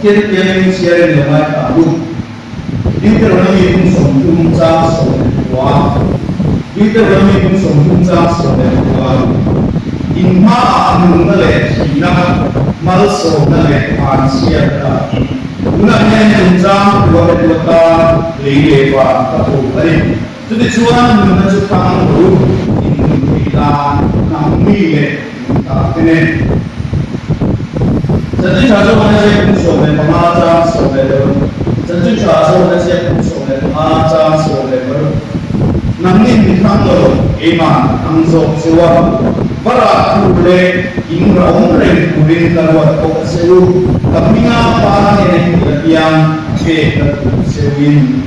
kiến kiến chia lên ngoài cả luôn đi tới đó mình cũng sống chung cha sống quá đi tới đó mình cũng sống chung cha sống quá in ma anh nó lệ chỉ na mal sống nó lệ phản xia ta una nhân chung cha lo ta lệ và ta tu ấy cho nên chuan mình nó chụp thang đủ in ta nằm mi lệ ta thế nên真正查出那些不所谓妈妈所谓的，真正查出那些不所谓妈妈所谓的，能力你看到一嘛，能做就话，不然不嘞，因为我们人不能干活，我是有，tapi ngapa ini yang kita sewin,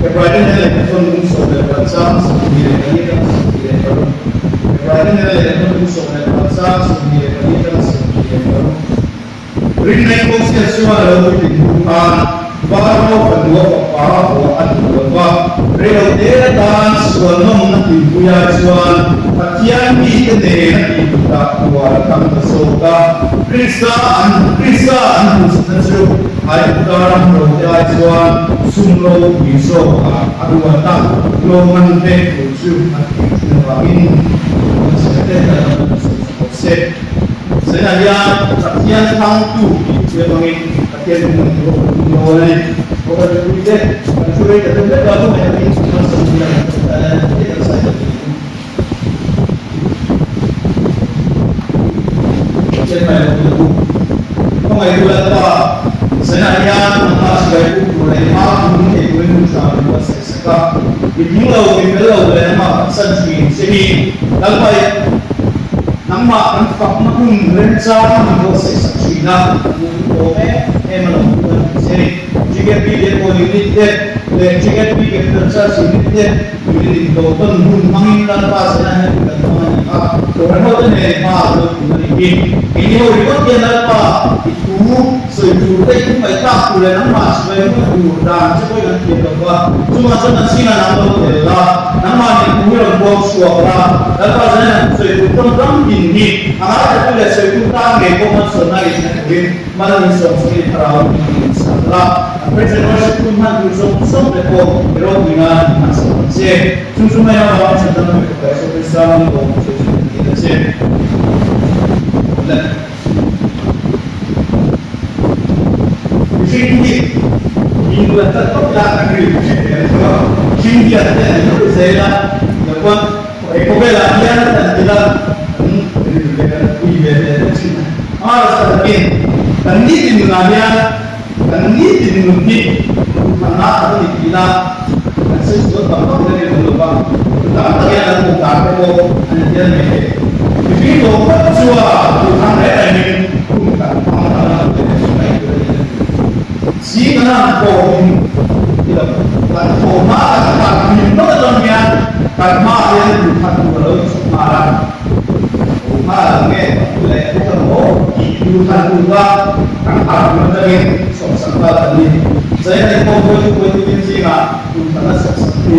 kepada yang pun sudah baca sendiri kali kan sendiri baru, kepada yang pun sudah baca sendiri kali kan sendiri baru. Ring này cũng sẽ xóa lâu tình huống và nó phần của pháp của anh của pháp rồi đầu tiên ta xóa nông năng tình huống ya xóa phát triển đi cái này là tình ta của tham gia sâu ta Krista anh cũng sẽ chịu hai ta làm đầu ya xóa sung lâu bị sâu anh của ta lâu ngăn thế của chịu anh chịu là in sẽ thế là sẽ Sebenarnya saksian satu dia panggil saksian menolak orang berbeza mencuri dan tidak tahu yang ini masuk dalam tidak saja siapa yang itu orang itu apa sebenarnya nama sebagai boleh mahu itu mengucap bahasa sekarang dimulai oleh nama sendiri sini lalu nắm mặt nắm phật nó cùng lên ra mình có sẽ sạch suy na bố mẹ em là một người sẽ chỉ biết đi đến một những định tết để chỉ biết đi cái thật ra chỉ định tết những định đồ tuần hùng mang lên ba sẽ là những cái mà à rồi nó có thể mà được những cái cái nhiều thì có tiền là ba thì thú sử dụng đây cũng phải tạo từ nắm mặt về một đủ đàn chứ không phải tiền được ba chúng ta rất là xin là nắm đâu để là nắm mặt thì thú là buông xuống raแล้วก็ฉะนั้นสื่อต้องยินดีอาจจะเป็นสื่อต่างๆในพวกมันส่วนไหนนะครับมันมีส่วนที่เราสัตว์ละเพราะฉะนั้นว่าคุณมันดูส่งไปพวกโรคงานมันส่งเสียชุ่มๆไม่เอาเราจะต้องไปส่งไปสร้างโรงช่วยที่จะเสียและสิ่งที่ยิ่งกว่าจะต้องการคือสิ่งที่จะได้รู้สึกละแล้วก็ Ecobella piana tantila taniti nunanya taniti nunuti mana atau dikila sesuatu apa dari lupa tetapi yang aku tahu hanya mereka jadi lupa jua bukan ada yang bukan amalan si mana kau tidak kan kau mana kan minta dongnya karma yang bukan kalau marah marah ke boleh ketemu bukan juga kan harus menjadi sosok tadi saya tidak mau itu sih nak bukan sesuatu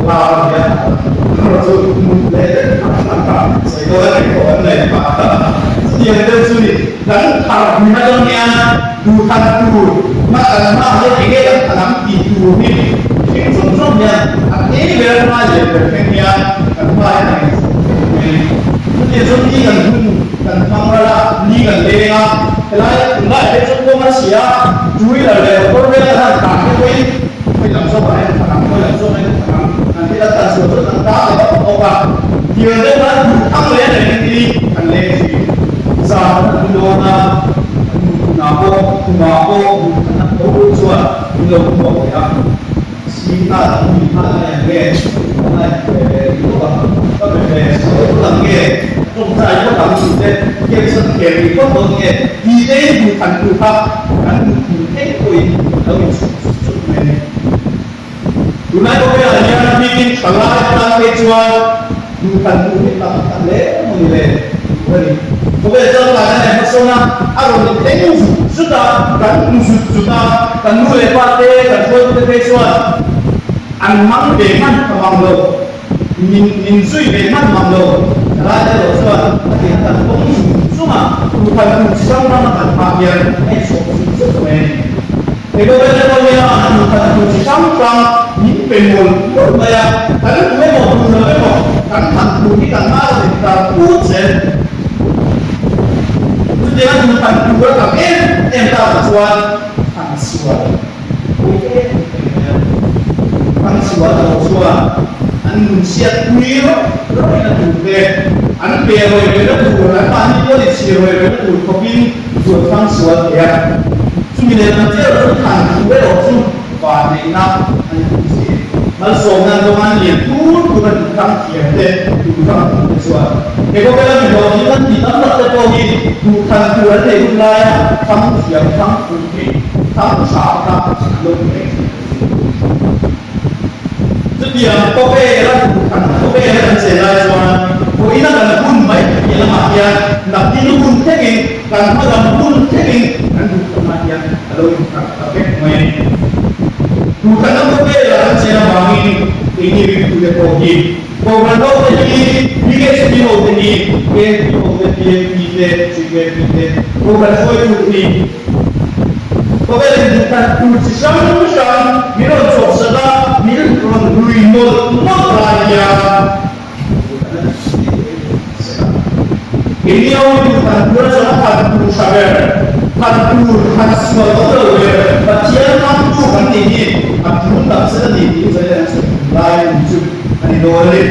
lawan ya kalau mulai saya kalau mulai dia itu sulit dan harus menjadinya bukan itu maka ini yang dalam itu ini contohnya ini berapa aja berkennya apa yang ini jadi kan kamera ni kan lega kalau enggak itu semua masih ya curi lah berbeda tapi làm sao phải làm sao nanti datang suatu tentang apa dia dah thang lên này đi thằng lên gì sao nó nabo nó chua nó không có xin ta này nghe này về có về số lần nghe trong trái có làm gì thế cái sự kiện thì có một nghe đi đến một thành tựu pháp thành tựu thế thôi đâu chút này Tunai ko kaya niya bikin pangalan ng medyo bukan kita le mulai. Oke, kalau kalian yang persona, aku ini sudah kan mulai partai kan buat pesuan. Anmang beman kemanglo, minsui beman manglo. Raja pesuan, kita pun semua bukan sama kan bagian esok thì tôi bên tôi nghe là thành chỉ sống trong những tình huống lúc này cái mấy một người một cẩn thận của cái cần má thì ta cút sẽ jadi kan bukan dua tapi em tahu suan suan kan suan atau suan an manusia kuio lo yang tuh an pero itu tuh an pani itu di sini itu tuh kopi tuh kan suan ya cuma nanti orang kan tuh orang pani nak an manusia mal soalnya doang dia tuh bukan kian deh bukan suan kalau kita bilang kan tidak terpenuhi bukan tuan itu lah kamu siap kamu pergi kamu sahabat lebih setiap kopiah bukan kopiah dan selai cuman kau ini kan pun baik yang makia nak ini pun teging kan malam pun teging kan bukan makia kalau bukan tapi main bukan kopiah dan selai bangi ini itu pergi kau berdoa ini dia sebelum ini dia kau berdoa ini kau berdoa kunci sama minum sosa minum ruimol raya ini orang bukan dua salah satu sabar satu semua orang baca mampu kan ini aku tak sedih ini saya lain hidup ani dole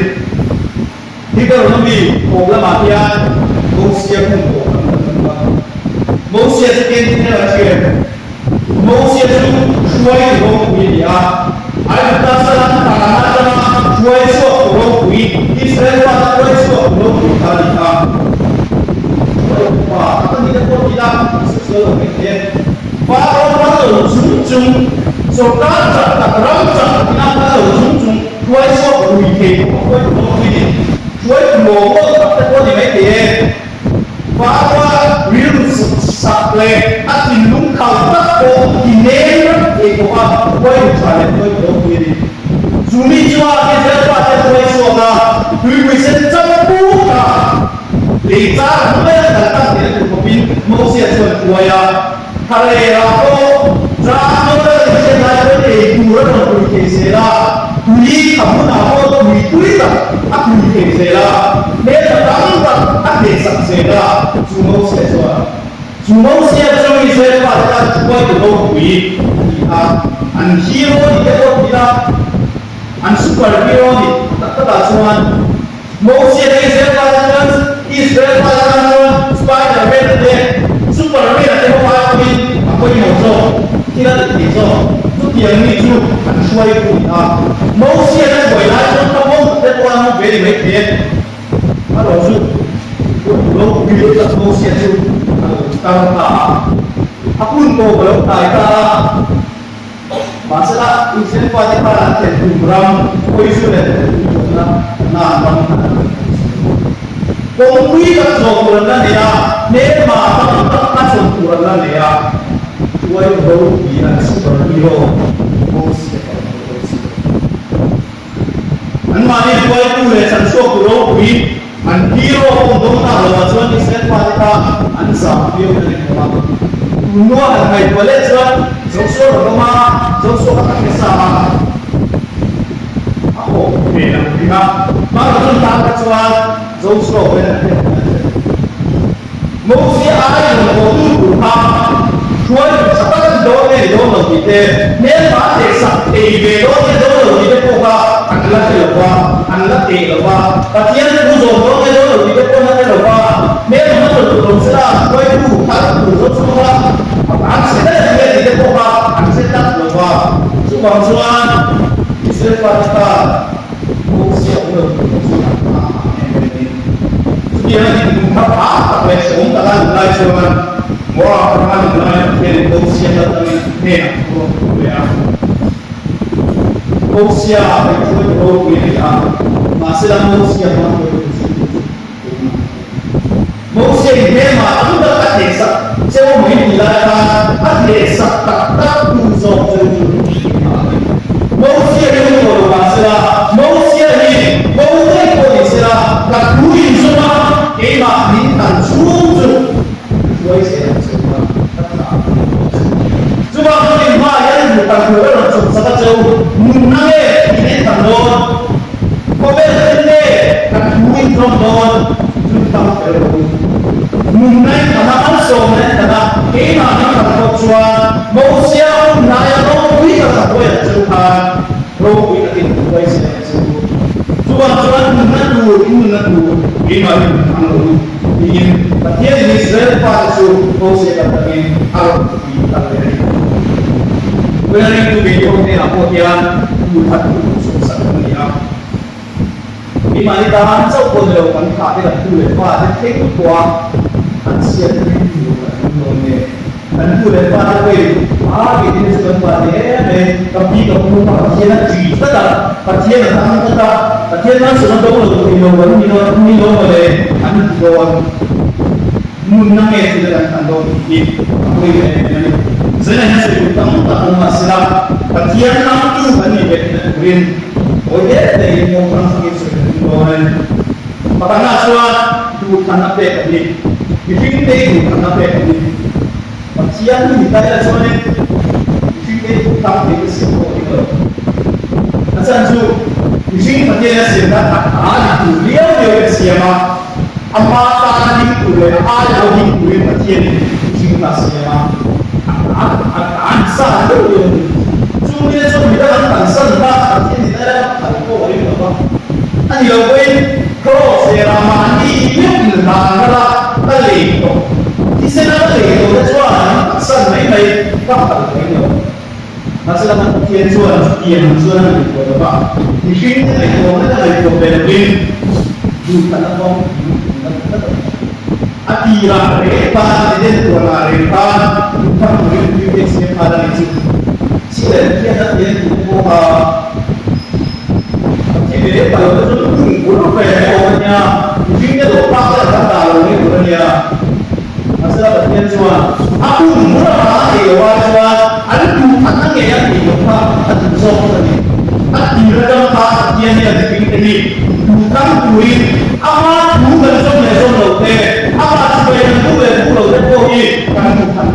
jika lebih problem dia manusia pun manusia sekian lagi manusia itu suai orang dia ada dasar tanah suai orang Israel suai orang kita apa tidak pun tidak sesuatu yang orang junjung saudara tak rancang kita junjung suai orang kita suai orang tak pun tidak bahwa virus sampai hati lungkau tak kau ini itu apa suai cara itu ini Juni Jumat kita pada suai suara virus terbuka Liza mulai datang dari kopi manusia semuanya kalau aku jangan berjalan dari dua orang bersila tuli kamu nak tuli aku bersila mereka tak ada saksila semua manusia cuma saya pada cuma itu kopi an hero itu kita an superhero ni tak ada semua manusia yang saya pada Israel pada Spider-Man ada Superman ada apa apa yang mau tidak itu yang itu kan suai pun manusia yang boleh kamu orang very baik kalau lo video tak manusia itu kalau aku untuk belum tahu masalah Israel pada para tenturam Israel nah Kongwi tak sokuran dia, nema tak sokuran dia. Tuai bau dia superhero, an mani tuai tu le san sokuran kui, an hero untuk tak lawan tuan Israel pada an sambil dari rumah. Semua an hai boleh tuan, sosok rumah, sosok akan bersama. Aku bilang dia, malah tuan tak tuan. Dấu sổ bên này mẫu xe ai là một tu ham chuối sắp tới đó này đó là gì thế nếu mà để sắp thì về đó thì đó là gì thế cô ba anh là gì là anh là tiền là và tiền nó dùng đó cái đó là gì thế cô là cái là nếu mà nó được dùng sẽ là chuối tu thắt tu rất sâu anh sẽ là gì thế cô anh sẽ tắt là chú bằng chú anh sẽ phát ta mẫu xe được dia apa besok tak mulai cuman wah orang mulai dari usia datang ni usia itu baru ini masih dalam usia usia ini mah aku dah tak desa saya mau ini lah tak desa tak usah usia ini baru masalah usia ini baru polisi lah tak kuih semua Ema minta cucu, suai saya semua. Cuma kalau tang ko ro chu sa chu mun na ge ni tang do ko be ne ka tuin from don chu tang ko mun na kana an so ne kana ke na na ka ko chua mo sia na ya ro wi ka ko ya chu ha ro wi ka tin ko ai se chu chuan mun na tu ke ma ni ang ro in patien ni Israel pa chu ko se ka takin aro ki ta le When I do video, they are put here to have to something here. If I done so for the one card that do it, but I take it for and see it and put it far away. It is the body, and the people who are here at Jesus, but here but here not so don't know and go on. Moon na to the and Zena has to come to Masila, but here now too many green. Oh, yeah, they know transmission. But I'm not sure you cannot take a bit. If you take, you cannot take a bit. But here you tell us on it. If you take, you can't take a simple people. That's true. You see, Matthias, that I do real Siama. Amata di kue, ayah di kue Matthias, you see, Siama. Answer itu, cuma itu kita answer tak, ini kita kalau ini apa? Ani lawan kalau serama ini yang negara terlihat, di sana terlihat cuaca answer ini apa terlihat? Masalah mungkin cuaca itu apa? Di sini itu berbeda, bukan apa? Atira repa jadi tuan repa bukan murid sini pada itu sila dia itu buka jadi kalau itu guru pelajarnya mungkin itu pasal kata ini gurunya masalah bagian cuma aku murah cuma ada anak yang dibuka ada soal ini atira dalam bagian yang ini bukan murid amat bukan soal apa supaya itu pulau terpoji kan bukan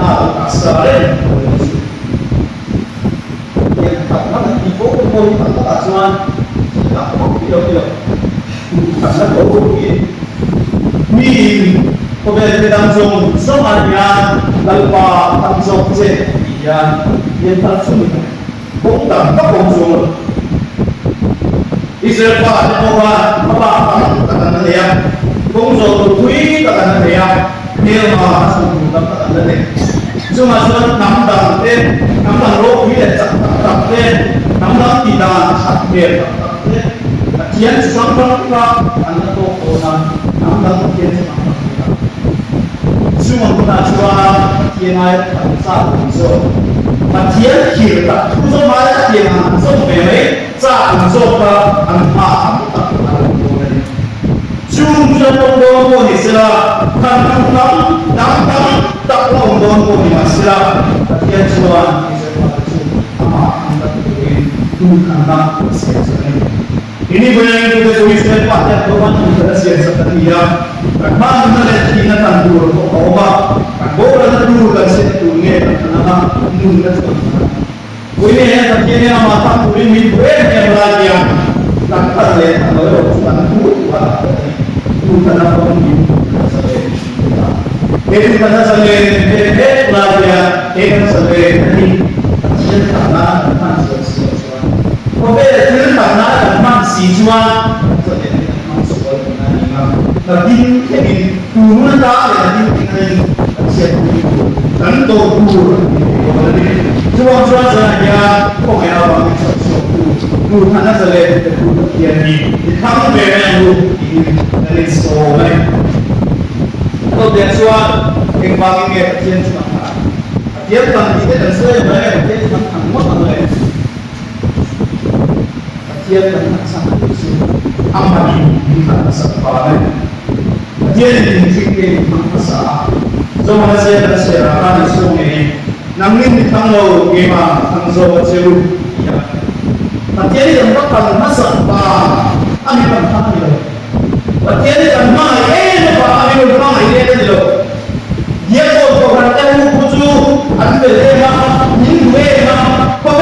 asal yang tak di pokok tak asuhan tidak tidak karena terpoji ni kemudian langsung semuanya lalu langsung je yang langsung bukan langsung Israel apa kata dia công dụng quý các anh thấy không? Nếu mà sử dụng tập tập lên này, nhưng mà sơn nắm đằng lỗ quý để tập lên, nắm đằng thì là sạch biệt tập lên, chiến xuống đó anh nó tô cổ nắm đằng chiến xuống nhưng mà chúng ta cho chiến này làm sao cũng rồi, mà chiến chỉ là thu số máy tiền hàng số về mấy, ra hàng số là hàng phá tập Jum jatuh bomo ni sila, kantang dangkang tak bomo ni masila. Tiada cuan ni sesuatu ama anda tujuin kantang sesuatu. Ini benar itu tulis lepas yang tuan kita sesuatu dia. Kerana kita tidak tandur obat, kalau tandur kan sesuatu ni kerana mungkin sesuatu. Ini yang terjadi mata kulit minggu yang lagi yang tak terlihat kalau kita tandur bukan apa mungkin jadi pada sampai pelajar kan sampai ini cerita tentang sesuatu. Oke, cerita tentang siswa jadi masuk ke dalam tapi ini turun tak jadi siapa itu tentu turun cuma saja kok apa sesuatu karena selain itu jadi kamu benar dari soleh atau biasa yang bagi dia cuma dia kan kita dan saya banyak dia cuma kamu boleh dia kan sama itu amal ini kan sepadan dia ini fikir masa zaman saya akan sungai namun tanggal gema tanggal jauh ya tapi yang bakal masa ani kan tahu Batian kan mai apa kami rumah ini ada dulu. Dia kau berkata mu kucu, ada lema, minggu lema, kau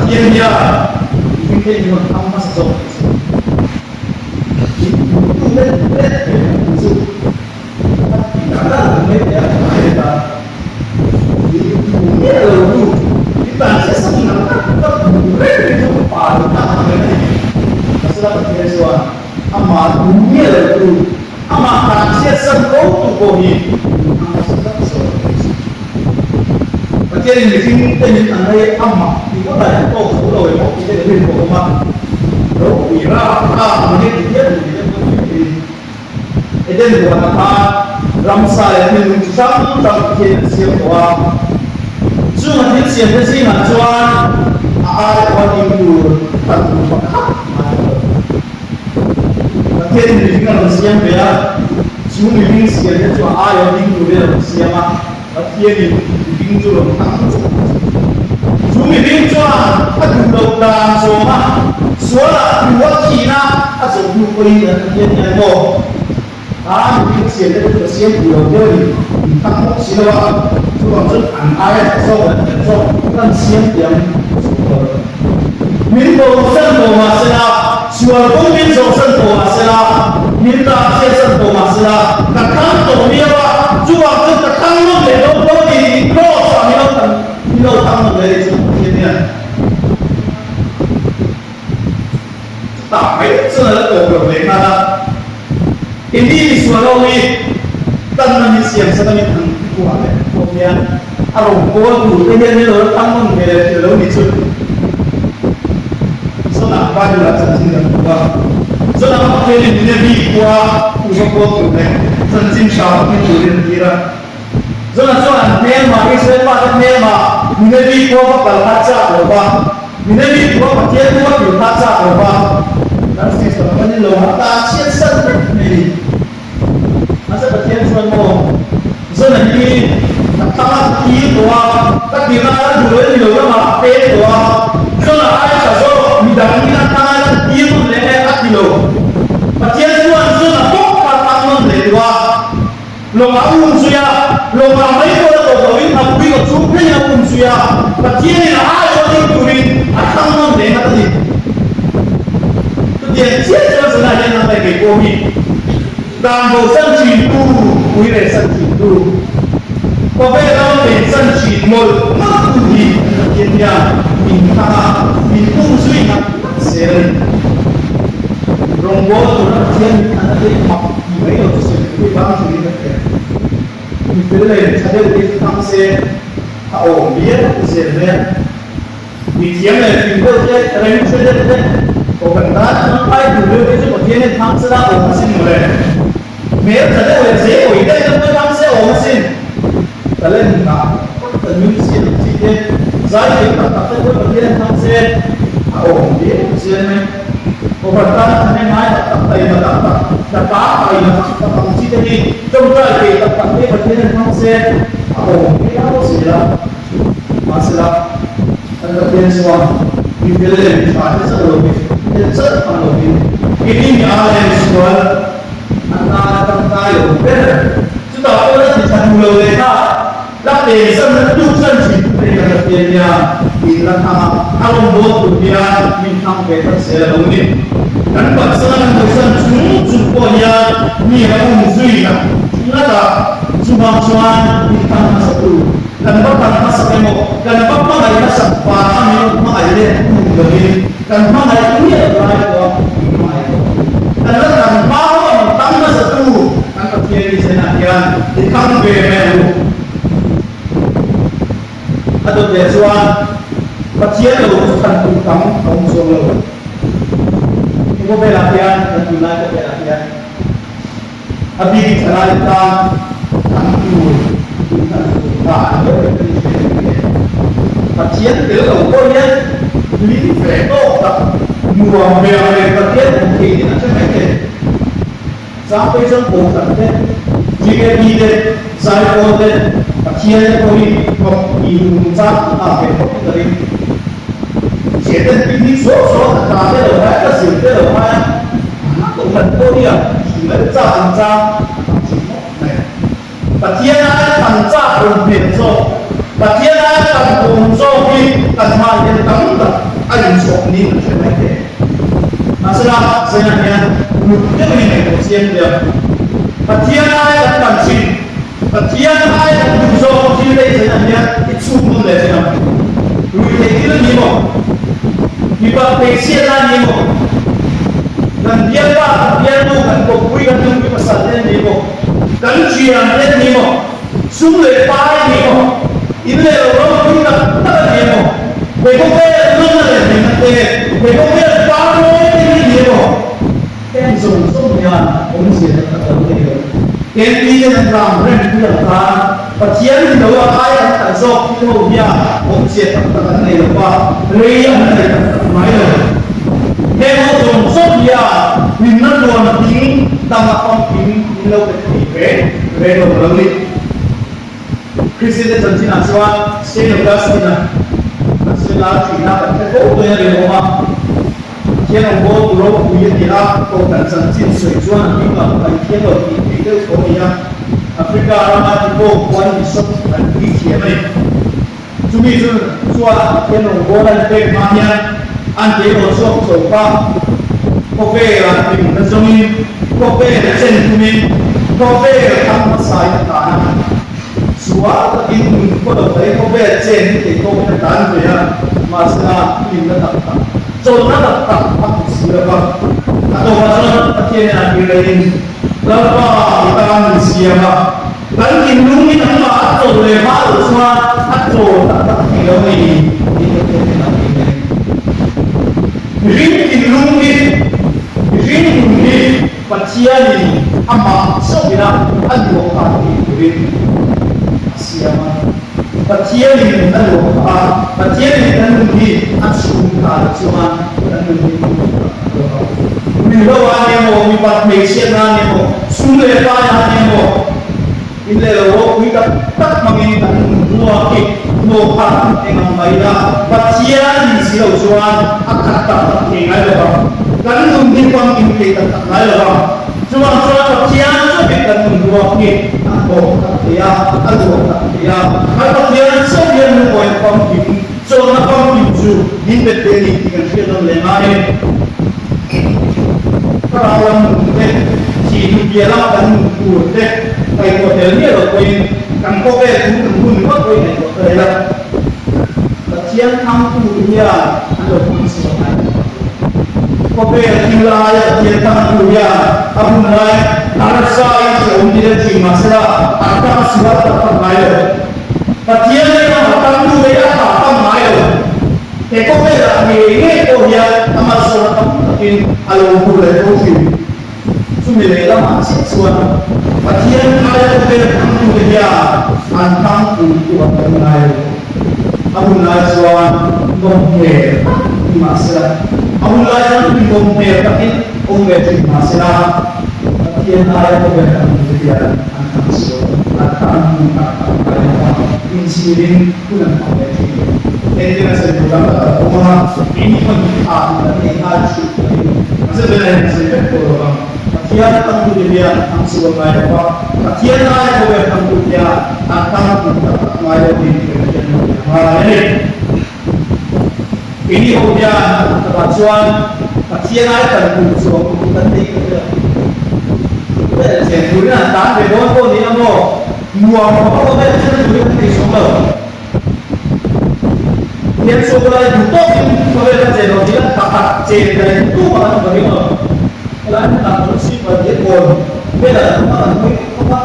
thiên địa những cái gì mà không có sử dụng tu lên ví dụ cảm giác của mình là nghĩa là kita sẽ sống nằm các rất là trongป่าtrong cái này masalah kehidupan amat dunia itu amat rahasia seluruh tubuh ini Bagian ini kita ni andai amat itu dah tahu kalau yang kita lebih berumah lalu ira mungkin dia itu bukan apa ramsa yang menunjukkan tentang siapa cuma dia siapa sih macam orang itu tak Bagian ini kalau siapa ya cuma ini siapa cuma ayah itu dia siapa bagian ini itu loh cuma ini cuma aduh dah semua suara dua kina asal dua ini bagian yang mau ini siapa itu siapa dua ini tak siapa cuma tu ayah so kan siapa yang民族圣徒马斯拉，属公民族圣徒马斯拉，民大些圣徒马斯拉，那看懂没有啊？主要是那看懂的都到底多少你都看懂的这种天天，打开这个狗没看到，ini suara ini, tanpa disiap sedang itu kuat ya, kemudian arung kuat tu, ini orang tangan mereka lalu itu. Nak baju lah senjin dan kuah. So nak pakai ni lebih kuah usah kuah tu deh. Senjin syarat ni tulen kira. So nak soalan nema, kisah apa nema? Lebih kuah bakal kaca berapa? Lebih kuah pakai kuah tu kaca berapa? Dan sisa ni loh mata siat sen ni. Masa pakai soalan mo. So nanti nak tamat kiri kuah, tak kira dulu ni loh mah pay kuah. So nak ayat so Bidang kita tangan dia pun leher hati lo. Bagian tuan sudah pokok tangan lewa. Lo mahu suya, lo mahu itu lo kawin aku itu cukup yang pun suya. Bagian ini ayo diturin tangan leher tadi. Tu dia siapa sebenarnya nak pergi kopi. Dan bosan cintu, boleh cintu. Kopi dalam bosan cintu, nak pergi dia. Minum suina seri rombo tu nak kian anak dia mak ibu itu seri bang seri nak itu le ada di tang se oh dia seri di kian le ibu dia rem sudah ada oh benda sampai dulu itu bagian tang se dah oh mesin mulai mereka ada oleh saya oh ini itu tang se oh mesin kalian tak terus sih Saya tak tahu bagian tang se, oh dia siapa? Obatnya hanya naik tak tahu tak apa ini tak mesti jadi coba kita tak tahu bagian tang se, oh dia apa sih masalah ada bagian semua dipilih ada sebelum ini yang soal anak tayo benar sudah orang tidak mulai Lát để sân tu sân chỉ đây là tiền nhà thì là thằng ông bố của nhà mình thằng về tất sẽ là đúng đi đánh bật sân người sân chúng chụp qua nhà như là ông duy là chúng là chụp bằng choan thì thằng nó sập tù lần bắt thằng nó sập một lần bắt nó này nó sập và thằng nó này lên cùng được đi lần nó này cũng như là lại của lần nó thằng bao nó tăng nó sập tù thằng tập kia đi xe nạn thì không về mẹ luôn atau biasuan pasien lo bukan tukang kaum solo ini ko latihan dan tunai ko latihan abi cara kita tangku kita pasien itu lo ko ya li freto tak muam beare pasien mungkin macam macam sampai sembuh sampai jika dia saya boleh pasien kami ibu cak apa dari jadi ini so tak ada orang kasih ada orang anak tuhan dia sudah cak pasien ada cak pun benzo pasien ada pun so ini asma yang tamu tak anh chọn đi là chuyện này thế mà sẽ là sẽ là nhà một cái mình này có xem được và thiên ai là bản trình và thiên ai là tự do thiên đây sẽ là nhà cái chung không để nào rồi thế cái là gì mà vì bạn thấy xem là gì mà dan dia ba dia tu kan ko kui kan tu pasal ni mo kan chia ni mo sung le pa ni mo ile ro kui ka ta ni mo we ko pe no na le ni te we ko pe pa no ni mo ken sung ya om se ta ta ni ken pi je na ram ren ku la ta pa chian ni do ai ta zo ki ho ya om se ta ta ni lo pa re ya na ta mai lo theo dòng sốt ya mình nó luôn tiếng tăng là phong kính lâu về về đồng lớn đi Christian dân chính là sao Saint Augustine là chỉ là cái cố tôi là điều mà khi ông bố của ông quý thì là cô cần dân chính sửa chữa nhưng mà phải khi mà thì cái cố gì à Africa là thì cô quan đi sốt là đi chia này chúng mình cho khi ông bố là cái mà nha anh chế độ số số ba có về là tìm được giống như có về là trên của mình có về là thăm nó sai cả xóa là in có được thấy có về trên thì có cái tán về mà sẽ là tìm được tập cho nó là tập học sửa vào atau masalah kecil yang dilain lepas kita siapa dan indungi nama atau lepas semua atau tak kira ini ring paciani ama sobina adu kami siapa paciani adu paciani adu di asunka cuma adu Milawane mo mipat Malaysia na mo sule pa na mo ile lo kita tak menginginkan dua ke no part dengan baida pacian sila usuan akan tak tinggal ba kan mungkin pang kita tak lain ba cuma pacian so kita dua ke aku tak ya kalau pacian so dia mo pang so na pang ju ni beteli dengan kita lemane kalau si dia lah dan kuat baik hotel ni atau koin kan kowe pun apa koin itu adalah kecian kampung dia ada pun sebenarnya kowe tinggal dia kampung dia abu mulai narasa itu dia di masalah atas surat apa mayo kecian dia kampung dia apa mayo kowe lah ni oh ya amal surat in alam boleh kopi sumber lama seksual bagian ada berkampung dia antang untuk mengenai abulai suan gomper di masalah abulai yang gomper tapi gomper di masalah bagian ada berkampung dia antang suan antang insirin pulang gomper ini nasi bukan rumah ini pun ada yang harus sebenarnya saya berkorban kian tangguh dia ang sebagai apa kian naik boleh tangguh dia akan mendapat maya di kerjaan ini ini kemudian kebacuan kian naik tangguh sebagai penting kerja sebenarnya tak bebas pun dia mau apa sebenarnya di sumber dia sekolah itu boleh kerja dia tak cerita itu malah bagaimana kalau tak bersih pada pun beda apa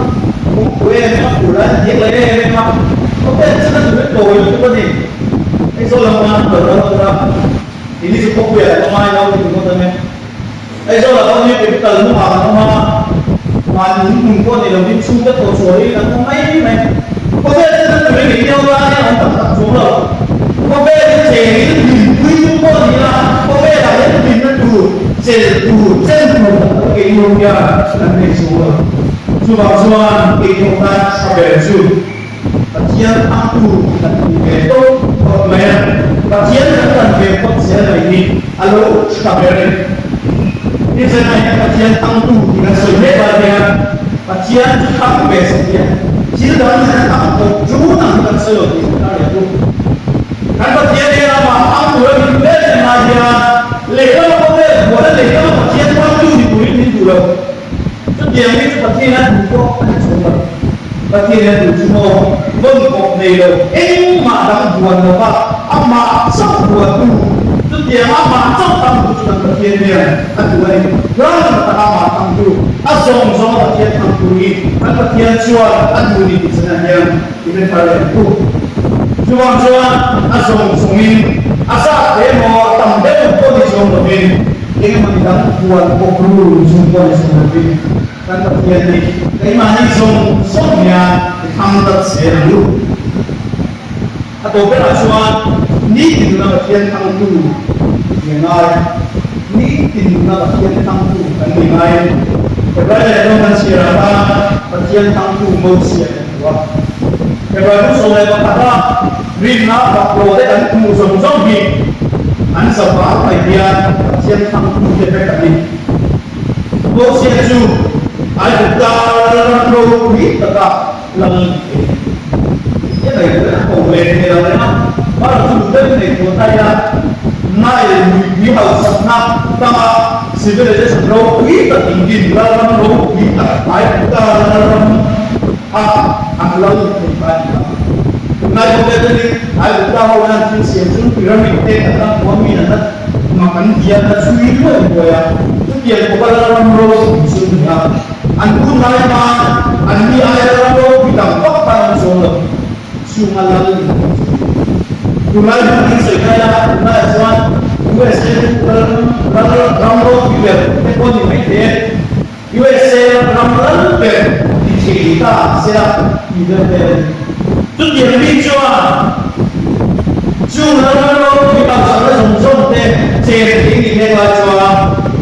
kue bulan dia lagi memang oke sudah duit kau itu pun ini soalnya berapa ini cukup kue pemain lawan itu pun soalnya kau ni kita lalu mana mungkin ni lebih sudah kau sorry dan pemain ini kau sudah duit dia orang yang tak jual có về thì quy mô như là có về là những mình nó đủ trên một cái nguồn nhà làm để chú bảo chuan cái công tác sau về chú và chiến áp đủ là về tốt hoặc mẹ và chiến là về tốt sẽ là gì alo sau về đây như thế này và chiến áp đủ thì là sự hết và nhà và chiến áp về sự việc chiến đó là áp đủ chú nằm trong sơ thì chúng ta để chú kan dia dia apa aku lebih beda na dia le ko ko le mo le ko ko thiên thang tu ni tuổi ni tu lo tất nhiên cái vật thiên là đủ có anh chúng ta vật thiên là đủ chúng nó vâng cột này rồi em mà đang buồn rồi ba mà sắp buồn tu tất nhiên mà sắp tâm tu chúng ta vật thiên này anh tu này rồi ta mà tâm tu anh sống sống vật thiên tâm tu đi anh vật thiên chua anh tu đi thì sẽ là nhau thì bên phải là tu chua chua anh sống sống đi anh sao để mà tâm để một con đi sống được đi ini mendapat buat pokru jumpa di sana kan terjadi keimanan somnya dihambat selalu atau berasuhan ni tidak bagian tangtu mengai ni tidak bagian tangtu kan mengai kepada orang siapa bagian tangtu manusia dua kepada soalnya kata rina baklo dan musuh zombie anh sợ quá phải dia chiến thắng không thể phải cản đi vô xe chu ai cũng ta đâu biết tất cả lần cái này cũng là cổ lên thì là đấy mà là chủ đất này của tay là nay quý hậu sập năm ta mà sự việc này sẽ đâu quý tất tình tình là đâu quý tất ai cũng ta ăn lâu thì phải nay hôm nay đi ai cũng ta hôm nay chuyên sử dụng pyramid tên là các món mì là makan dia dan suwi juga itu ya itu dia kepada dalam roh sunnah anku nama andi ayat dalam roh kita pakar soal sungai lalu sungai ini segala sungai tuan USA lalu dalam roh kita ekor di mana USA dalam lalu di cerita siapa tidak itu dia lebih cuan chúng nó khi bạn chọn nó dùng dùng để chế thì cái này là cho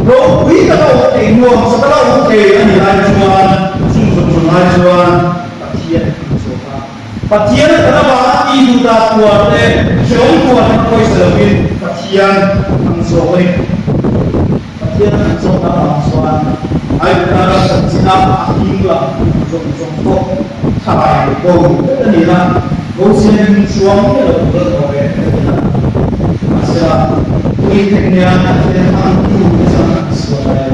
nó quý cái đâu thì mua sau đó nó thì anh lại cho dùng lại cho bát thiên cái đó là đi du ta của để chống của nó coi sự viên bát thiên thằng số ấy bát thiên thằng số ta làm soan ai ta là sinh ra anh là dùng có thay đổi cái này là bố xin xuống cái đầu tư của về masalah politiknya dan mampu bersama suara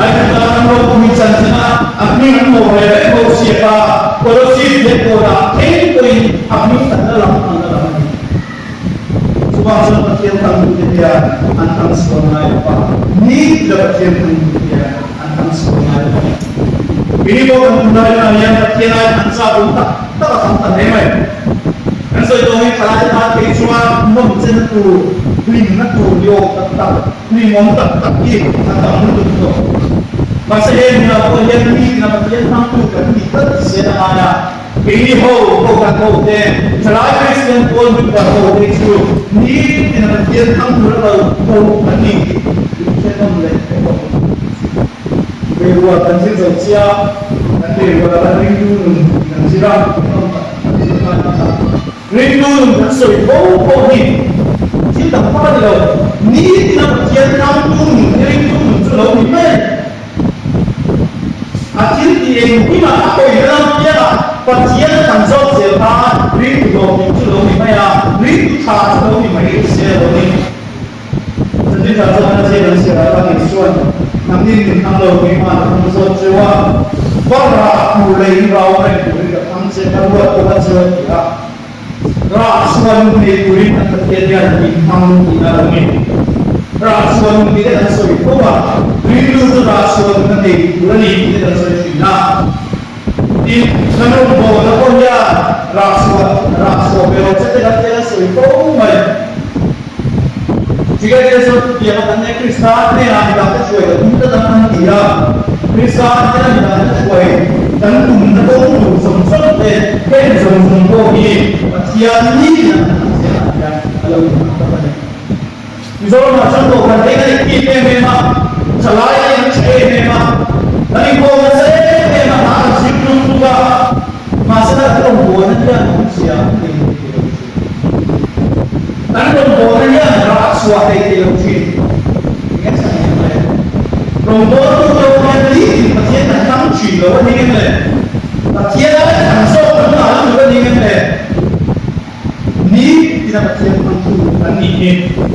ada dalam pembicaraan sana kami memulai bos siapa kalau siapa orang ini kami dalam cuma seperti yang kami dia antara suara apa ni dapat yang dia antara suara ini bukan benar yang terkira ansar untuk tak sampai nemai. Dan so itu ini kalau kita pergi cuma membuat tu, lima tu yo tetap, lima tetap ini atau untuk masa ini apa yang ini kenapa dia mampu kan kita sedang ada ini ho bukan ho deh, selain Kristen pun bukan ho deh itu, ni kenapa dia mampu kalau ho ini kita mulai Beruat tanjir sosial, nanti beruat rindu dan siram, rindu dan soi bau ni, kita apa dia? Ni tidak kian kampung, rindu sudah ni. Akhir dia ini apa yang dia? Pasien tanjau siapa? Rindu sudah ni ya, rindu tak sudah ni siapa ni? Jadi kalau saya siapa ni suan. Nanti kita lalu gimana maksud jiwa para mulai rawat mulai datang sekarang buat sesuatu rasuan mulai mulai terjadi di kampung kita ini rasuan kita dan soal apa rindu rasuan nanti mulai kita dan soal Cina di sana bawa punya rasuan belok kita soal apa jika dia dia katanya Kristen ni ada sesuai kita dalam dia Kristen ni ada sesuai dan kita tahu semua deh kan semua ini dia ni kalau misalnya macam tu kan dia kita memang selain yang memang tapi kalau saya memang harus hidup juga masalah perempuan dia manusia dan perempuannya rasuah itu ingat saya perempuan itu perempuan ini pasien tentang cinta ni kan pasien tentang soal juga ni kan ni ที่จะเทียมทางคู่กันนี้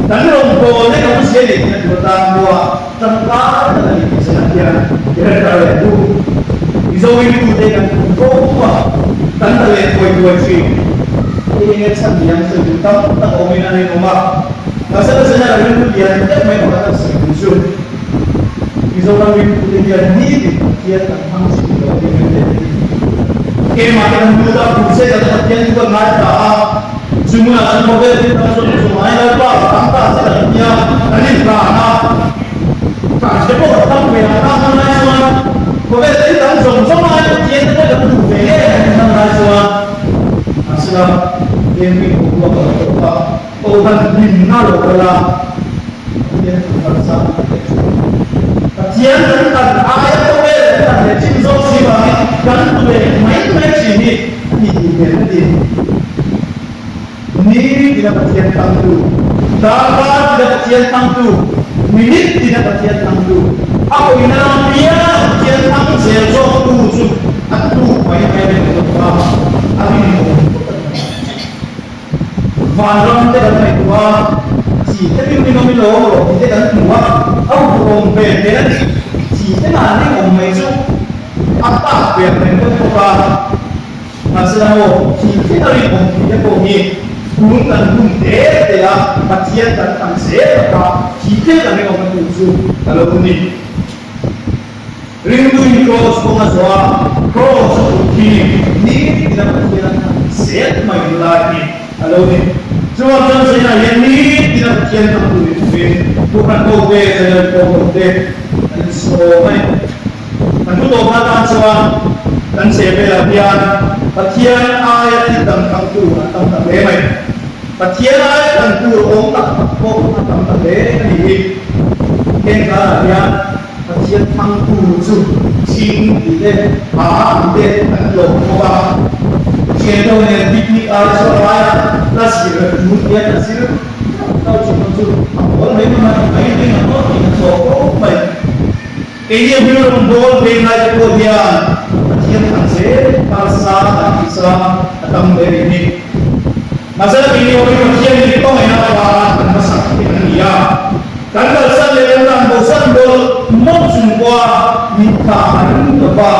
ดังนั้นองค์กรในการเสียเด็กในตัวตามว่าจำกัดในที่เสียเดียร์เรื่องอะไรดูอิโซวิคูเด็กกันโก้ว่าตั้งแต่เล็กวัยวัยชีที่เงี้ยฉันยังสื่อตั้งโอมินาในตัวมาแล้วเสร็จแล้วเรื่องเดียร์จะไม่มาตั้งสิ่งชั่วอิโซวิคูเด็กกันนี่เทียมทางสิ่งที่เราเรียนได้Kemarin muda pusat atau yang juga nada, semua semoga kita semua yang lepas tanpa sedihnya, ini kerana tak siapa datang berada mana semua, boleh kita semua yang kita dapat beli mana semua, asal yang ini bukan apa, orang bina lokalah, yang terasa, kajian tentang ayat boleh tentang cinta siapa, dan boleh main sini ini tidak kasihan tangtu, dapat tidak kasihan tangtu, minit tidak kasihan tangtu. Aku ini dia kasihan tangtu sesuatu tujuh, aku main berdoa, aku ini malam tidak main doa, si tapi minum tidak doa, aku belum belajar, si nanti main itu apa yang berdoa. Masalah kita ni kita punya bukan bunda dia bagian tentang siapa kita ni orang tujuh kalau ini rindu ini cross pengaswa cross ini kita bagian siapa main lagi kalau ini cuma saya yang ini kita bagian tentang bukan kowe saya kowe dan semua tentu doa dan semua dan saya belajar Patian ayat tentang tu tentang lemai. Patian ayat tentang orang tak takut tentang lemai ini. Kenapa dia patian tentang tu sing ide ide tentang apa? Kita ni piknik ayat soalnya nasi dia nasi tahu cuma orang memang main dengan orang yang sokong main. Ini belum boleh bermain kemudian. Yang hasil palsa dan bisa datang dari ini. Masalah ini orang yang itu hanya apa dan masak dengan dia. Dan kalau dia orang bosan bol mau semua minta hari apa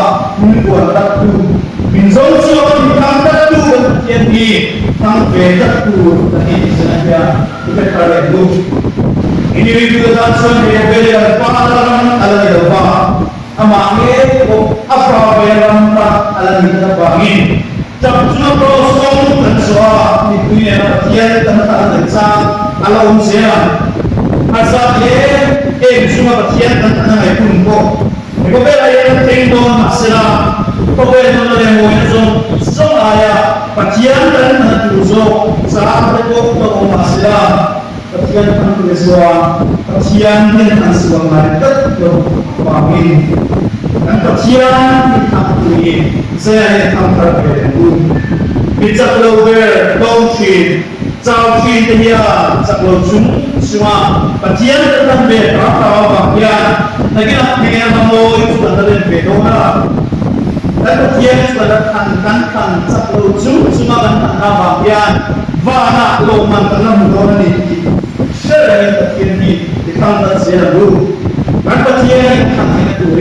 membuat satu. Minjau semua minta satu yang di sampai satu tadi saja kita kalau itu. Ini juga dasar dia belajar pahalan ada di bawah. Amangnya apa yang alam kita bangun. Jab sudah proses dan soal itu yang dia tentang desa alam usia. Asal dia semua bagian tentang itu pun. Kalau bela yang tengok masalah, kalau bela yang mau semua ayat bagian tentang itu saat itu kalau masalah bagian tentang desa, bagian tentang sebuah mereka bangun. Dan kajian ini saya yang terkait bijak lower doktrin, doktrin dia sebelum semua kajian tentang berapa bagian. Lagi nak dengan kamu itu sudah ada bedona. Dan kajian sudah tentang sebelum semua tentang bagian. Mana loman tentang bedona ini. Saya yang ini ditambah saya dulu. Dan kajian tentang itu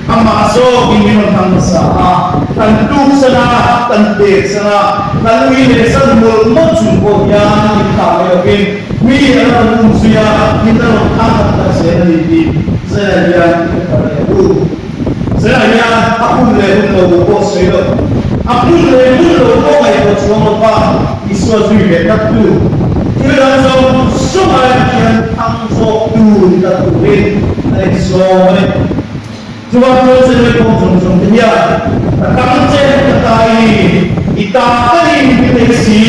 Amasok ini tentang masalah, tentu sana, tentu sana, lalu ini semua macam yang kita yakin, kita manusia kita akan terjadi. Saya itu, saya aku lepas bos saya, aku lepas bos saya cuma apa isu juga tu. Kita langsung semua yang tangsok tu kita tulis, semua. Cuma saya konsumsi dia, takkan saya katakan kita ini kita isi,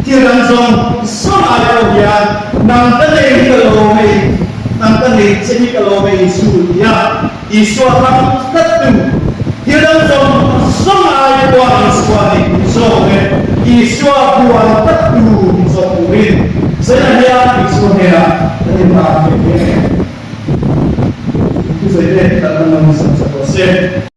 kita langsung semua dia, nanti kalau isu dia, isu akan tentu, kita langsung semua isu buat tentu isu kulit, saya dia isu dia, terima kasih. Saya tidak akan memasang proses.